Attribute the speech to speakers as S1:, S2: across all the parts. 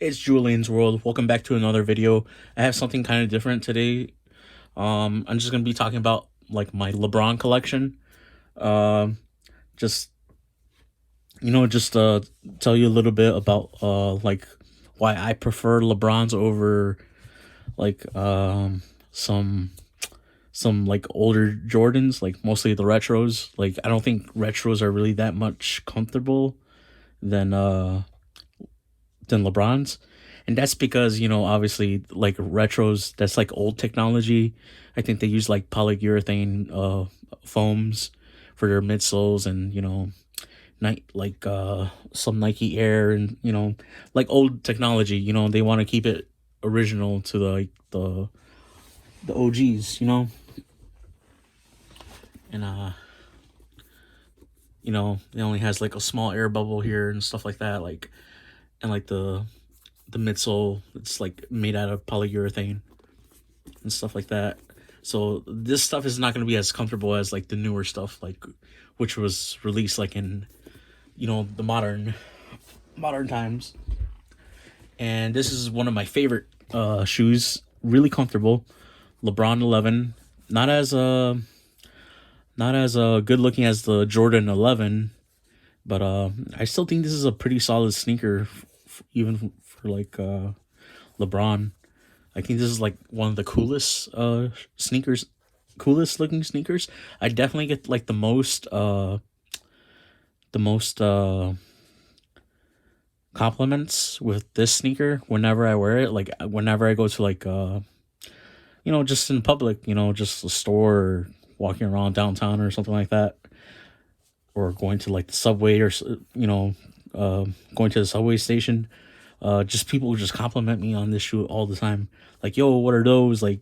S1: It's Julian's World. Welcome back to another video. I have something kind of different today. I'm just gonna be talking about like my LeBron collection. Um, just just tell you a little bit about like why I prefer LeBrons over like some like older Jordans, like mostly the retros. Like I don't think retros are really that much comfortable than LeBron's. And that's because, obviously like retros, that's like old technology. I think they use like polyurethane foams for their midsoles and, some Nike Air and, like old technology, they want to keep it original to the OGs, and it only has like a small air bubble here and stuff like that, like and like the midsole, it's like made out of polyurethane and stuff like that. So this stuff is not going to be as comfortable as like the newer stuff, like which was released like in the modern times. And this is one of my favorite shoes, really comfortable. LeBron 11, not as good looking as the Jordan 11, but I still think this is a pretty solid sneaker, even for like LeBron. I think this is like one of the coolest looking sneakers. I definitely get like the most compliments with this sneaker whenever I wear it. Like whenever I go to like just in public, just a store or walking around downtown or something like that, or going to like the subway or going to the subway station. Just people just compliment me on this shoe all the time. Like, yo, what are those? Like,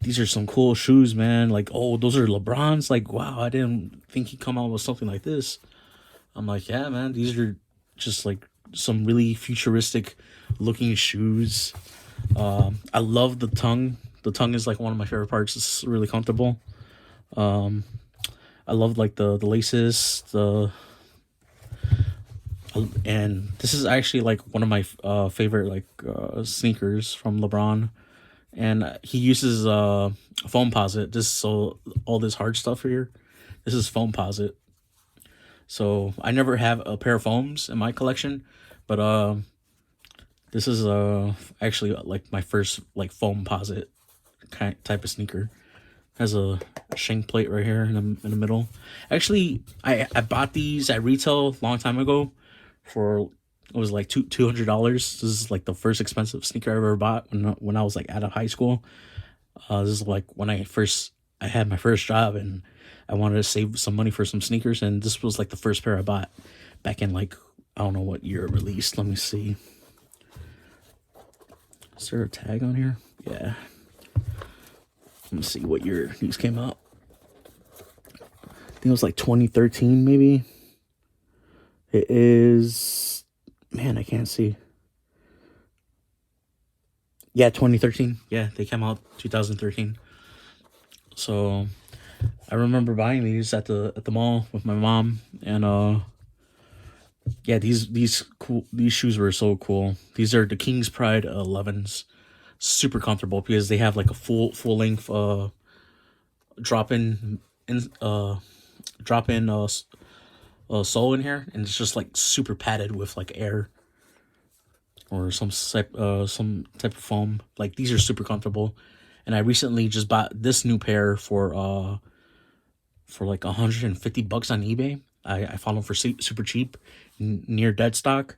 S1: these are some cool shoes, man. Like, oh, those are LeBron's. Like, wow, I didn't think he'd come out with something like this. I'm like, yeah, man, these are just like some really futuristic looking shoes. I love the tongue. The tongue is like one of my favorite parts. It's really comfortable. I love like the laces, the and this is actually like one of my favorite like sneakers from LeBron, and he uses foam posit. This so all this hard stuff here, this is foam posit. So I never have a pair of foams in my collection, but this is actually like my first like foam posit kind type of sneaker. Has a shank plate right here in the middle. Actually, I bought these at retail a long time ago for it was like $200. This is like the first expensive sneaker I ever bought when I was like out of high school. This is like when I had my first job and I wanted to save some money for some sneakers, and this was like the first pair I bought back in like I don't know what year it released. Let me see. Is there a tag on here? Yeah. Let me see what year these came out. I think it was like 2013 maybe. It is, man, I can't see. Yeah, 2013. Yeah, they came out 2013. So I remember buying these at the mall with my mom, and yeah, these shoes were so cool. These are the King's Pride 11s. Super comfortable because they have like a full length drop in drop in sole in here, and it's just like super padded with like air or some type of foam. Like these are super comfortable, and I recently just bought this new pair for like $150 on eBay. I found them for super cheap, near dead stock.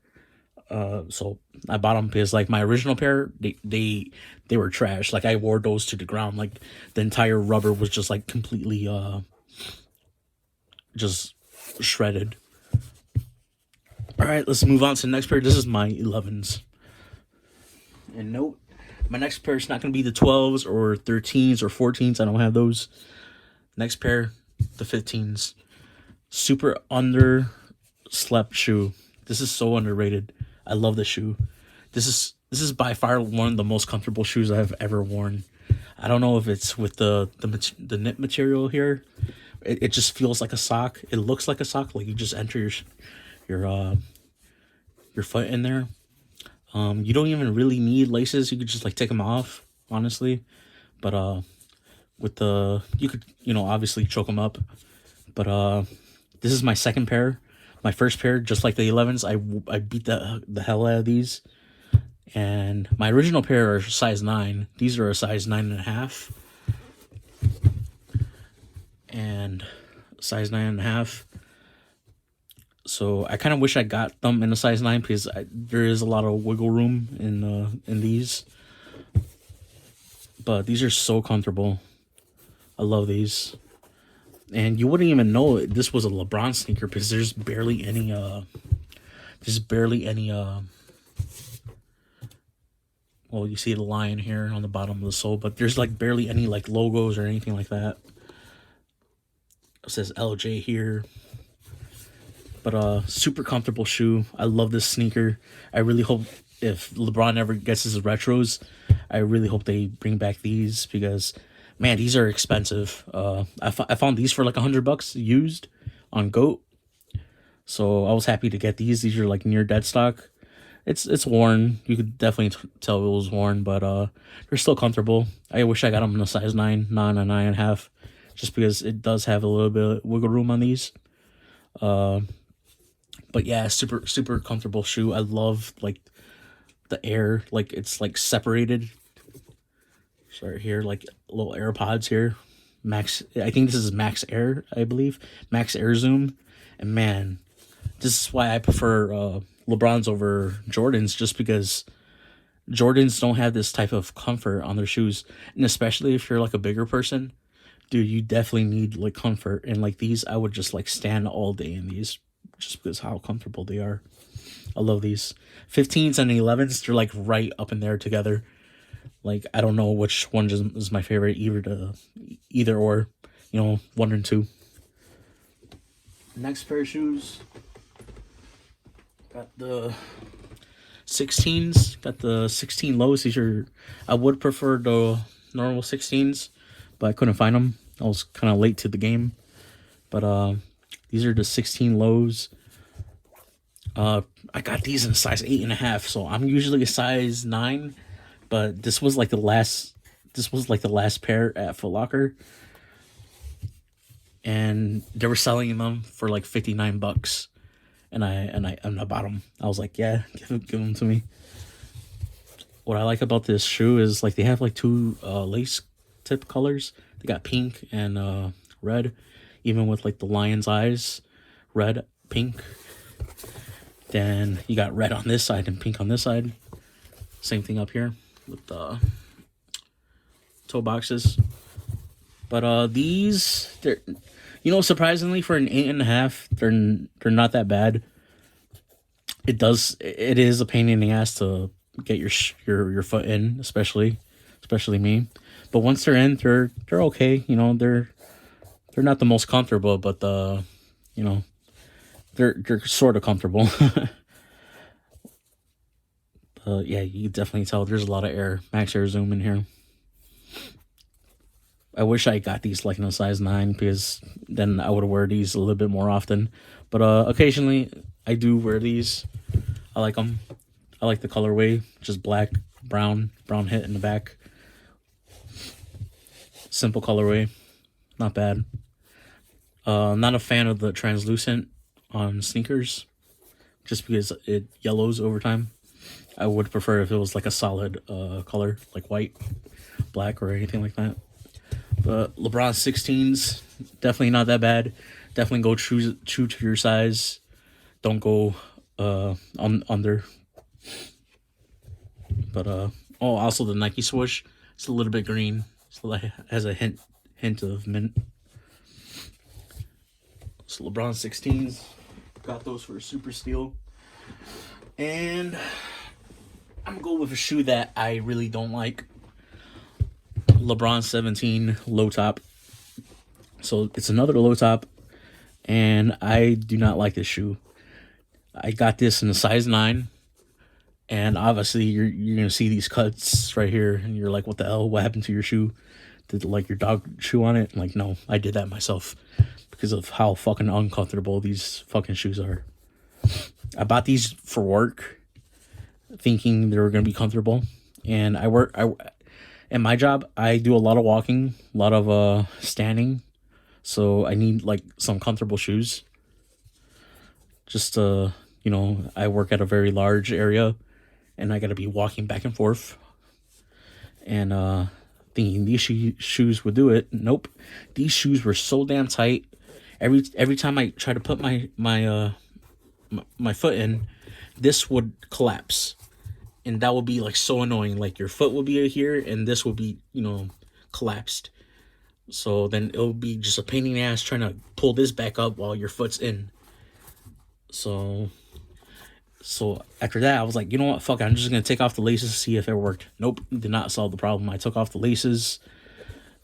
S1: So I bought them because like my original pair, they were trash. Like I wore those to the ground. Like the entire rubber was just like completely just shredded. All right, let's move on to the next pair. This is my 11s. And note, my next pair is not going to be the 12s or 13s or 14s. I don't have those. Next pair, the 15s. Super underslept shoe. This is so underrated. I love this shoe. This is by far one of the most comfortable shoes I've ever worn. I don't know if it's with the knit material here. It just feels like a sock. It looks like a sock. Like you just enter your your foot in there. You don't even really need laces. You could just like take them off, honestly. But with the you could obviously choke them up. But this is my second pair. My first pair, just like the 11s, I beat the hell out of these. And my original pair are size 9. These are a size 9.5. And size 9.5. So I kind of wish I got them in a size 9 because there is a lot of wiggle room in these. But these are so comfortable. I love these. And you wouldn't even know this was a LeBron sneaker because there's barely any well, you see the lion here on the bottom of the sole, but there's like barely any like logos or anything like that. It says LJ here. But super comfortable shoe. I love this sneaker. I really hope if LeBron ever gets his retros, I really hope they bring back these because, man, these are expensive. I found these for like $100 used on GOAT. So I was happy to get these. These are like near dead stock. It's worn. You could definitely tell it was worn, but they're still comfortable. I wish I got them in a size 9, not a 9.5, just because it does have a little bit of wiggle room on these. But yeah, super comfortable shoe. I love like the air, like it's like separated. Sorry, here like little AirPods here. Max, I think this is Max Air, I believe. Max Air Zoom, and man, this is why I prefer LeBrons over Jordans, just because Jordans don't have this type of comfort on their shoes, and especially if you're like a bigger person, dude, you definitely need like comfort. And like these, I would just like stand all day in these, just because how comfortable they are. I love these 15s and 11s. They're like right up in there together. Like I don't know which one is my favorite, either or, 1 and 2. Next pair of shoes. Got the 16s. Got the 16 lows. These are, I would prefer the normal 16s, but I couldn't find them. I was kind of late to the game. But these are the 16 lows. I got these in size 8.5, so I'm usually a size 9, but this was like the last pair at Foot Locker, and they were selling them for like $59, and I bought them. I was like, yeah, give them to me. What I like about this shoe is like they have like 2 lace tip colors. They got pink and red, even with like the lion's eyes, red, pink. Then you got red on this side and pink on this side. Same thing up here with the toe boxes. But these, they're, surprisingly for an 8.5, they're not that bad. It is a pain in the ass to get your foot in, especially me. But once they're in, they're okay. They're not the most comfortable, but they're sort of comfortable. Yeah, you can definitely tell there's a lot of air. Max Air Zoom in here. I wish I got these like in a size 9 because then I would wear these a little bit more often. But occasionally I do wear these. I like them. I like the colorway, just black, brown hit in the back. Simple colorway, not bad. Not a fan of the translucent on sneakers, just because it yellows over time. I would prefer if it was like a solid color, like white, black, or anything like that. But LeBron 16s, definitely not that bad. Definitely go true to your size. Don't go under. But also the Nike swoosh. It's a little bit green, so it has a hint of mint. So LeBron 16s, got those for a super steal. And I'm gonna go with a shoe that I really don't like. LeBron 17 low top. So it's another low top, and I do not like this shoe. I got this in a size 9, and obviously you're gonna see these cuts right here, and you're like, what the hell? What happened to your shoe? Did like your dog chew on it? I'm like, no, I did that myself because of how fucking uncomfortable these fucking shoes are. I bought these for work. thinking they were gonna be comfortable. And I in my job I do a lot of walking, a lot of standing, so I need like some comfortable shoes. Just I work at a very large area, and I gotta be walking back and forth, and thinking these shoes would do it. Nope, these shoes were so damn tight. Every time I try to put my foot in, this would collapse, and that would be like so annoying. Like your foot will be here, and this will be collapsed. So then it'll be just a pain in the ass trying to pull this back up while your foot's in. So after that, I was like, you know what, fuck it, I'm just gonna take off the laces to see if it worked. Nope, did not solve the problem. I took off the laces,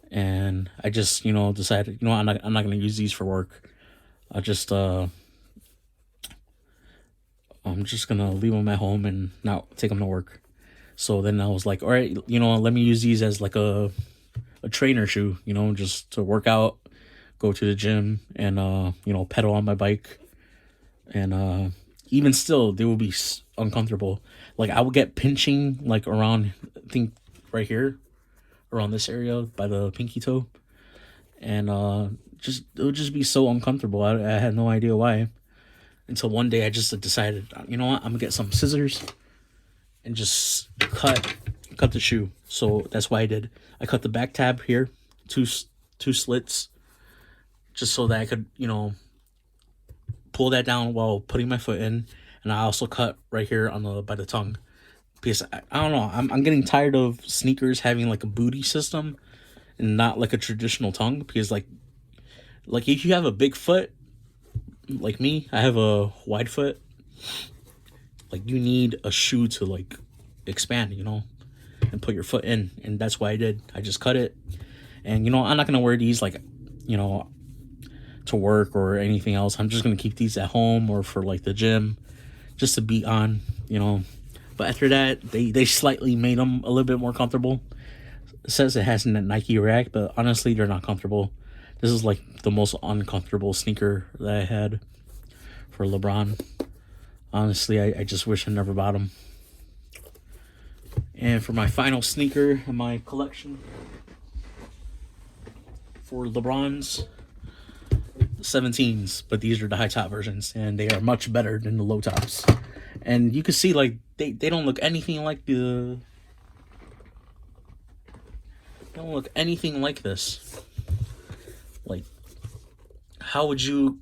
S1: and I just decided, I'm not gonna use these for work. I just I'm just gonna leave them at home and not take them to work. So then I was like, all right, let me use these as like a trainer shoe, just to work out, go to the gym, and pedal on my bike. And even still, they would be uncomfortable. Like I would get pinching like around, I think right here, around this area by the pinky toe, and it would just be so uncomfortable. I had no idea why, until one day I just decided, you know what, I'm gonna get some scissors and just cut the shoe. So that's why I did. I cut the back tab here, two slits, just so that I could pull that down while putting my foot in. And I also cut right here by the tongue, because I don't know, I'm getting tired of sneakers having like a booty system and not like a traditional tongue. Because like if you have a big foot like me, I have a wide foot, like you need a shoe to like expand, and put your foot in. And that's why I did. I just cut it. And I'm not gonna wear these like to work or anything else. I'm just gonna keep these at home or for like the gym, just to be on. But after that, they slightly made them a little bit more comfortable. It says it has a Nike rack, but honestly, they're not comfortable. This is like the most uncomfortable sneaker that I had for LeBron. Honestly, I just wish I never bought them. And for my final sneaker in my collection, for LeBron's 17s, but these are the high top versions, and they are much better than the low tops. And you can see like they don't look anything like they don't look anything like this. Like how would you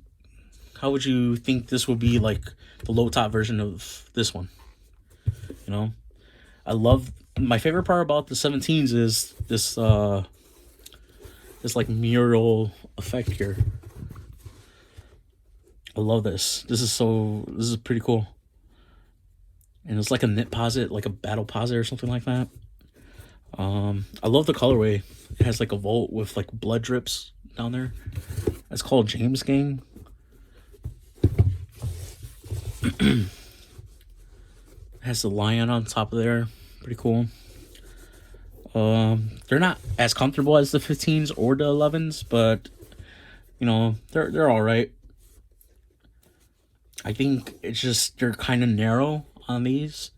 S1: think this would be like the low top version of this one? I love, my favorite part about the 17s is this like mural effect here. I love this. This is pretty cool. And it's like a knit posit, like a battle posit or something like that. I love the colorway. It has like a vault with like blood drips down there. It's called James Gang. It has the lion on top of there. Pretty cool. They're not as comfortable as the 15s or the 11s, but they're all right. I think it's just they're kind of narrow on these.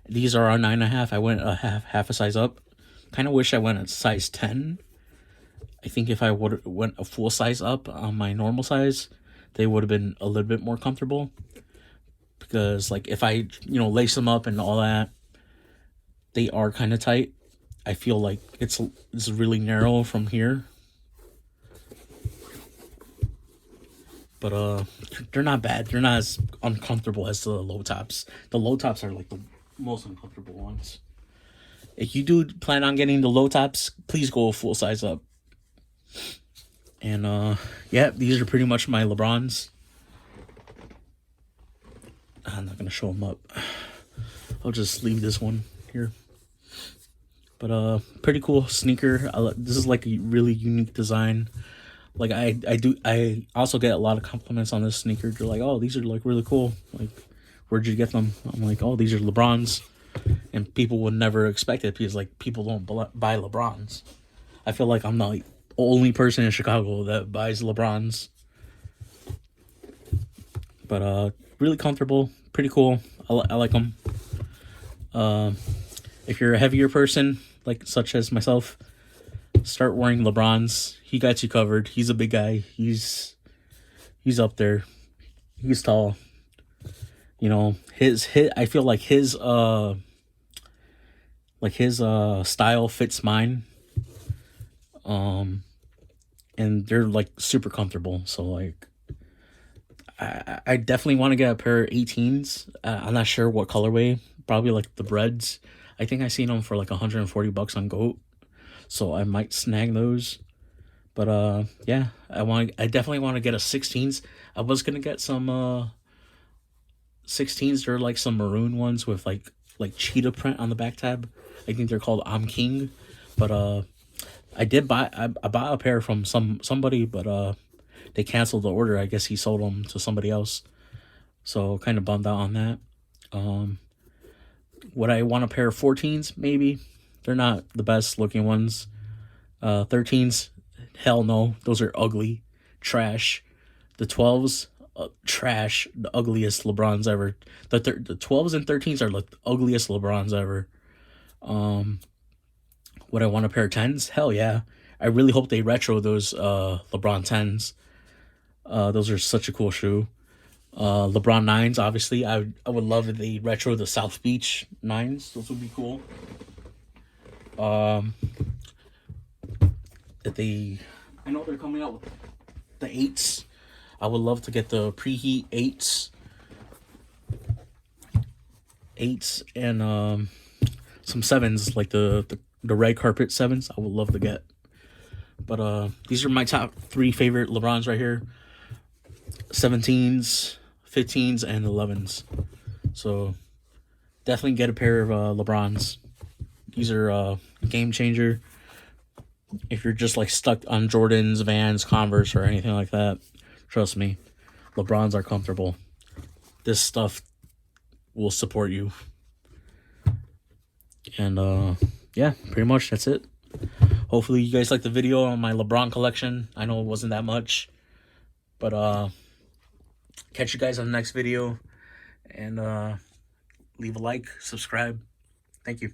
S1: These are a 9.5. I went a half a size up. Kind of wish I went a size 10. I think if I would went a full size up on my normal size, they would have been a little bit more comfortable. Because like if I lace them up and all that, they are kind of tight. I feel like it's really narrow from here. But they're not bad. They're not as uncomfortable as the low tops. The low tops are like the most uncomfortable ones. If you do plan on getting the low tops, please go full size up. And yeah, these are pretty much my LeBrons. I'm not gonna show them up. I'll just leave this one here. But pretty cool sneaker. This is like a really unique design. Like I also get a lot of compliments on this sneaker. They're like, oh, these are like really cool. Like, where'd you get them? I'm like, oh, these are LeBrons. And people would never expect it because like people don't buy LeBrons. I feel like I'm the only person in Chicago that buys LeBrons. But really comfortable, pretty cool. I like them. If you're a heavier person, like such as myself, start wearing LeBrons. He got you covered. He's a big guy. He's up there. He's tall. You know, his hit. I feel like his style fits mine. And they're like super comfortable. So like, I definitely want to get a pair of 18s. I'm not sure what colorway. Probably like the Breads. I think I seen them for like $140 on Goat. So I might snag those. But yeah, I definitely want to get a 16s. I was gonna get some 16s. They're like some maroon ones with like cheetah print on the back tab. I think they're called I'm King. But I bought a pair from somebody, but they canceled the order. I guess he sold them to somebody else. So kind of bummed out on that. Would I want a pair of 14s? Maybe. They're not the best looking ones. 13s, hell no. Those are ugly. Trash. The 12s, trash. The ugliest LeBrons ever. The 12s and 13s are like the ugliest LeBrons ever. Would I want a pair of 10s? Hell yeah. I really hope they retro those LeBron 10s. Those are such a cool shoe. LeBron 9s, obviously. I would love if they retro the South Beach 9s. Those would be cool. I know they're coming out with the 8s. I would love to get the preheat 8s. 8s and some 7s, like the red carpet 7s. I would love to get. But these are my top 3 favorite LeBrons right here. 17s, 15s, and 11s. So definitely get a pair of LeBrons. These are a game changer. If you're just like stuck on Jordans, Vans, Converse, or anything like that, trust me, LeBrons are comfortable. This stuff will support you. And yeah, pretty much that's it. Hopefully you guys liked the video on my LeBron collection. I know it wasn't that much, but catch you guys on the next video, and leave a like, subscribe. Thank you.